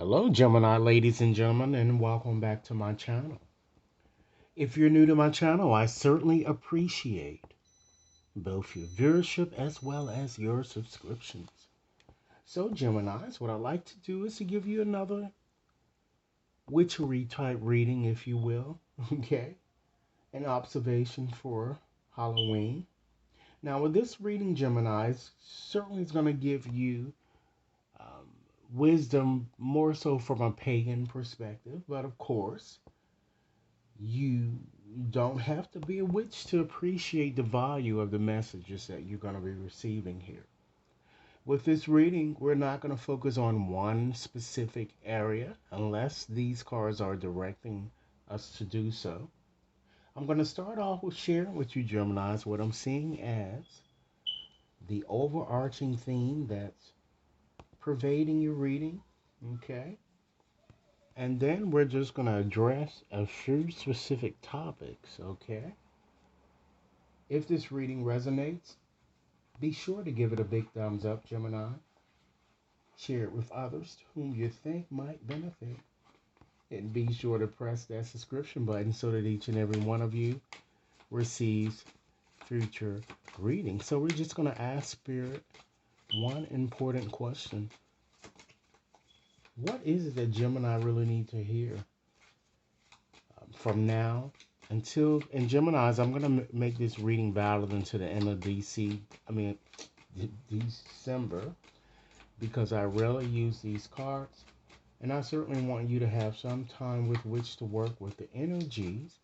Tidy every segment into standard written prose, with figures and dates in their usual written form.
Hello, Gemini ladies and gentlemen, and welcome back to my channel. If you're new to my channel, I certainly appreciate both your viewership as well as your subscriptions. So, Geminis, what I'd like to do is to give you another witchery type reading, if you will, okay? An observation for Halloween. Now, with this reading, Geminis, certainly is going to give you um, wisdom more so from a pagan perspective, but of course, you don't have to be a witch to appreciate the value of the messages that you're going to be receiving here. With this reading, we're not going to focus on one specific area unless these cards are directing us to do so. I'm going to start off with sharing with you, Geminis, what I'm seeing as the overarching theme that's pervading your reading, okay? And then we're just going to address a few specific topics, okay? If this reading resonates, be sure to give it a big thumbs up, Gemini. Share it with others whom you think might benefit. And be sure to press that subscription button so that each and every one of you receives future readings. So we're just going to ask Spirit one important question. What is it that Gemini really need to hear from now until, and Geminis, I'm going to make this reading valid until the end of December, because I rarely use these cards, and I certainly want you to have some time with which to work with the energies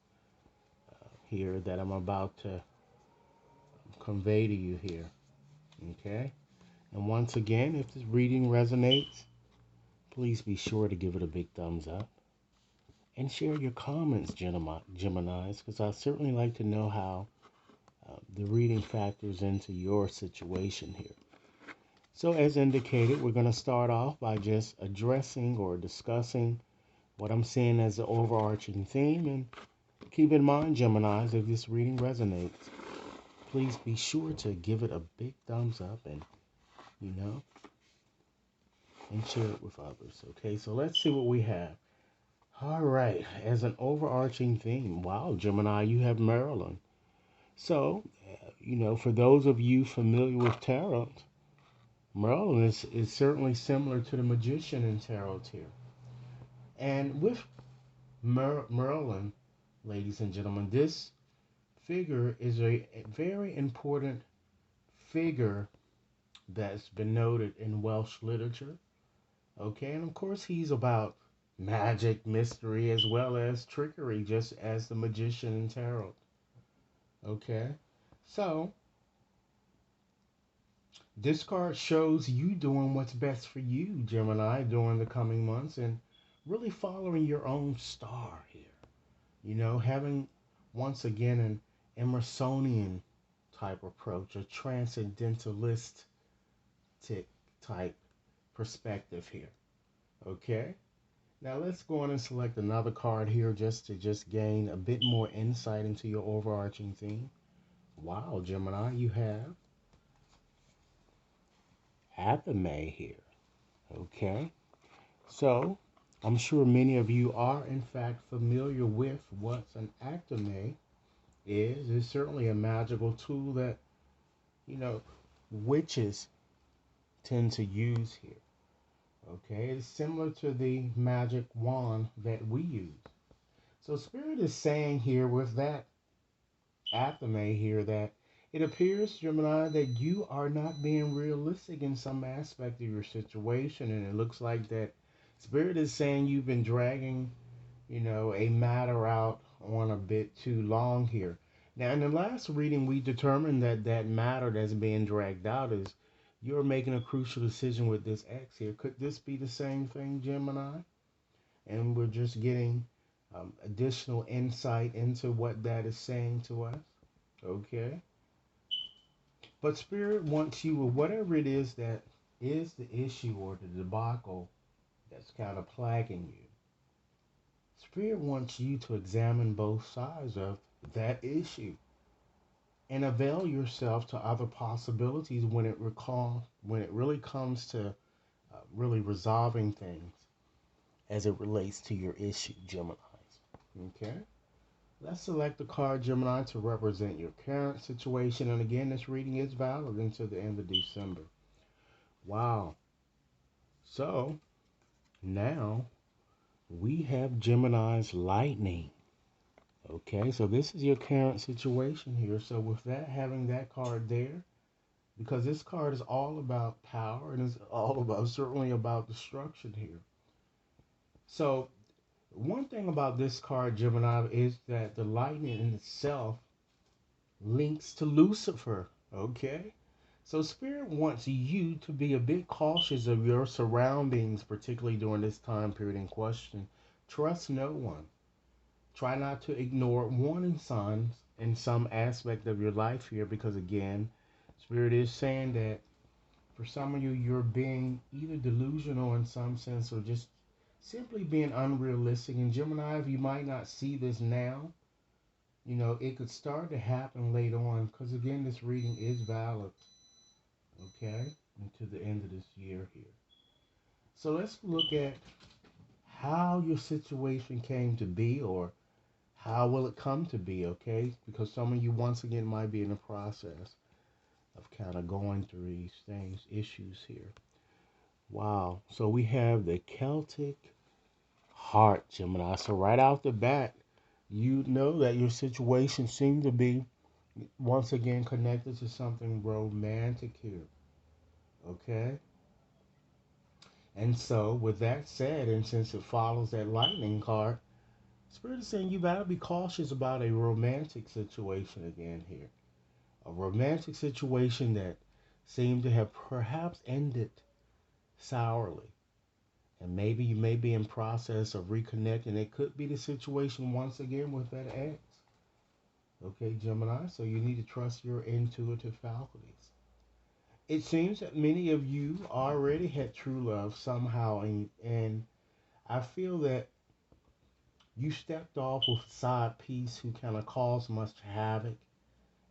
here that I'm about to convey to you here. Okay? And once again, if this reading resonates, please be sure to give it a big thumbs up. And share your comments, Geminis, because I certainly like to know how the reading factors into your situation here. So as indicated, we're going to start off by just addressing or discussing what I'm seeing as the overarching theme. And keep in mind, Geminis, if this reading resonates, please be sure to give it a big thumbs up and, and share it with others. Okay, so let's see what we have. All right, as an overarching theme, wow, Gemini, you have Maryland. So, for those of you familiar with tarot, Merlin is certainly similar to the magician in tarot here. And with Merlin, ladies and gentlemen, this figure is a very important figure that's been noted in Welsh literature. Okay, and of course he's about magic, mystery, as well as trickery, just as the magician in tarot. Okay, so this card shows you doing what's best for you, Gemini, during the coming months and really following your own star here. Having once again an Emersonian type approach, a transcendentalistic type perspective here. Okay? Now let's go on and select another card here just to gain a bit more insight into your overarching theme. Wow, Gemini, you have Athame here. Okay? So, I'm sure many of you are in fact familiar with what an Athame is. It's certainly a magical tool that, witches tend to use here. Okay, it's similar to the magic wand that we use. So Spirit is saying here with that Athame here that it appears, Gemini, that you are not being realistic in some aspect of your situation, and it looks like that Spirit is saying you've been dragging, a matter out on a bit too long here. Now, in the last reading, we determined that that matter that's being dragged out is you're making a crucial decision with this X here. Could this be the same thing, Gemini? And we're just getting additional insight into what that is saying to us. Okay. But Spirit wants you, with whatever it is that is the issue or the debacle that's kind of plaguing you. Spirit wants you to examine both sides of that issue and avail yourself to other possibilities when it really comes to really resolving things. as it relates to your issue, Geminis. Okay? Let's select the card, Gemini, to represent your current situation. And again, this reading is valid until the end of December. Wow. So, now we have Gemini's lightning. Okay, so this is your current situation here. So, with that, having that card there, because this card is all about power and it's all about, certainly about destruction here. So, one thing about this card, Gemini, is that the lightning in itself links to Lucifer. Okay? So, Spirit wants you to be a bit cautious of your surroundings, particularly during this time period in question. Trust no one. Try not to ignore warning signs in some aspect of your life here because, again, Spirit is saying that for some of you, you're being either delusional in some sense or just simply being unrealistic. And Gemini, if you might not see this now, it could start to happen later on because, again, this reading is valid, okay, into the end of this year here. So let's look at how your situation came to be or how will it come to be, okay? Because some of you, once again, might be in the process of kind of going through these things, issues here. Wow. So we have the Celtic heart, Gemini. So right off the bat, you know that your situation seemed to be once again connected to something romantic here. Okay? And so, with that said, and since it follows that lightning card, Spirit is saying you gotta be cautious about a romantic situation again here. A romantic situation that seemed to have perhaps ended sourly. And maybe you may be in process of reconnecting. It could be the situation once again with that ex. Okay, Gemini, so you need to trust your intuitive faculties. It seems that many of you already had true love somehow, and I feel that you stepped off with a side piece who kind of caused much havoc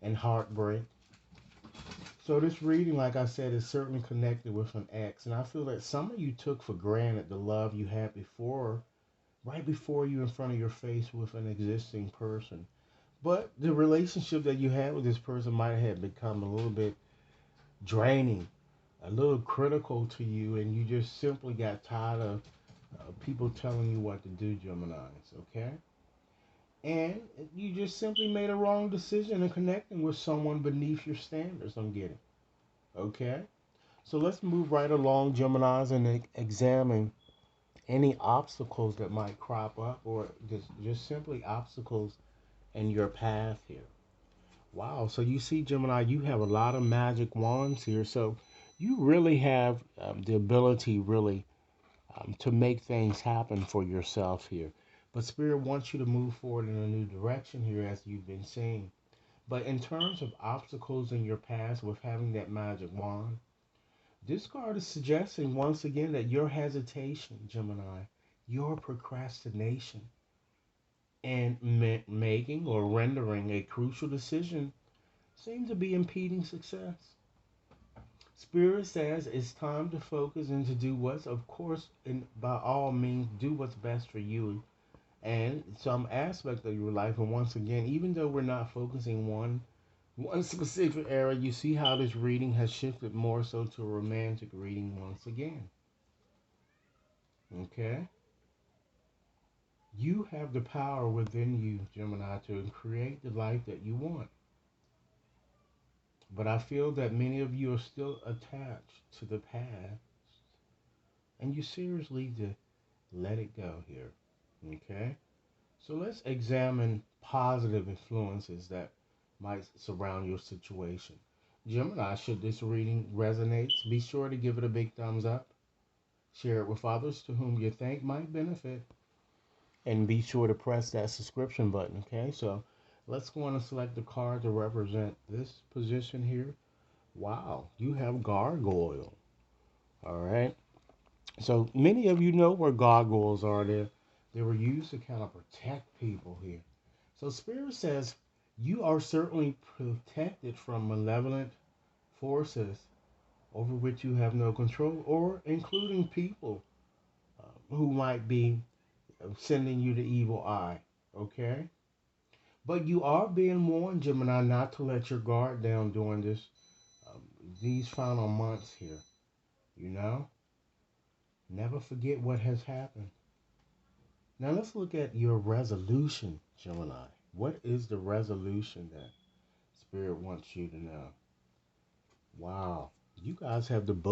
and heartbreak. So this reading, like I said, is certainly connected with an ex, and I feel that some of you took for granted the love you had before, right before you in front of your face with an existing person. But the relationship that you had with this person might have become a little bit draining, a little critical to you, and you just simply got tired of people telling you what to do, Geminis, okay? And you just simply made a wrong decision in connecting with someone beneath your standards, I'm getting, okay? So let's move right along, Geminis, and examine any obstacles that might crop up or just simply obstacles in your path here. Wow, so you see, Gemini, you have a lot of magic wands here. So you really have the ability, really, to make things happen for yourself here. But Spirit wants you to move forward in a new direction here, as you've been saying. But in terms of obstacles in your past with having that magic wand, this card is suggesting once again that your hesitation, Gemini, your procrastination, and making or rendering a crucial decision seem to be impeding success. Spirit says it's time to focus and to do what's, of course, and by all means, do what's best for you and some aspect of your life. And once again, even though we're not focusing one specific area, you see how this reading has shifted more so to a romantic reading once again. Okay? You have the power within you, Gemini, to create the life that you want. But I feel that many of you are still attached to the past, and you seriously need to let it go here. Okay? So let's examine positive influences that might surround your situation. Gemini, should this reading resonate, be sure to give it a big thumbs up. Share it with others to whom you think might benefit. And be sure to press that subscription button. Okay? So let's go on and select the card to represent this position here. Wow, you have gargoyle. All right. So many of you know where gargoyles are. They were used to kind of protect people here. So Spirit says you are certainly protected from malevolent forces over which you have no control, or including people who might be sending you the evil eye. Okay? But you are being warned, Gemini, not to let your guard down during um, these final months here. You know? Never forget what has happened. Now let's look at your resolution, Gemini. What is the resolution that Spirit wants you to know? Wow. You guys have the book.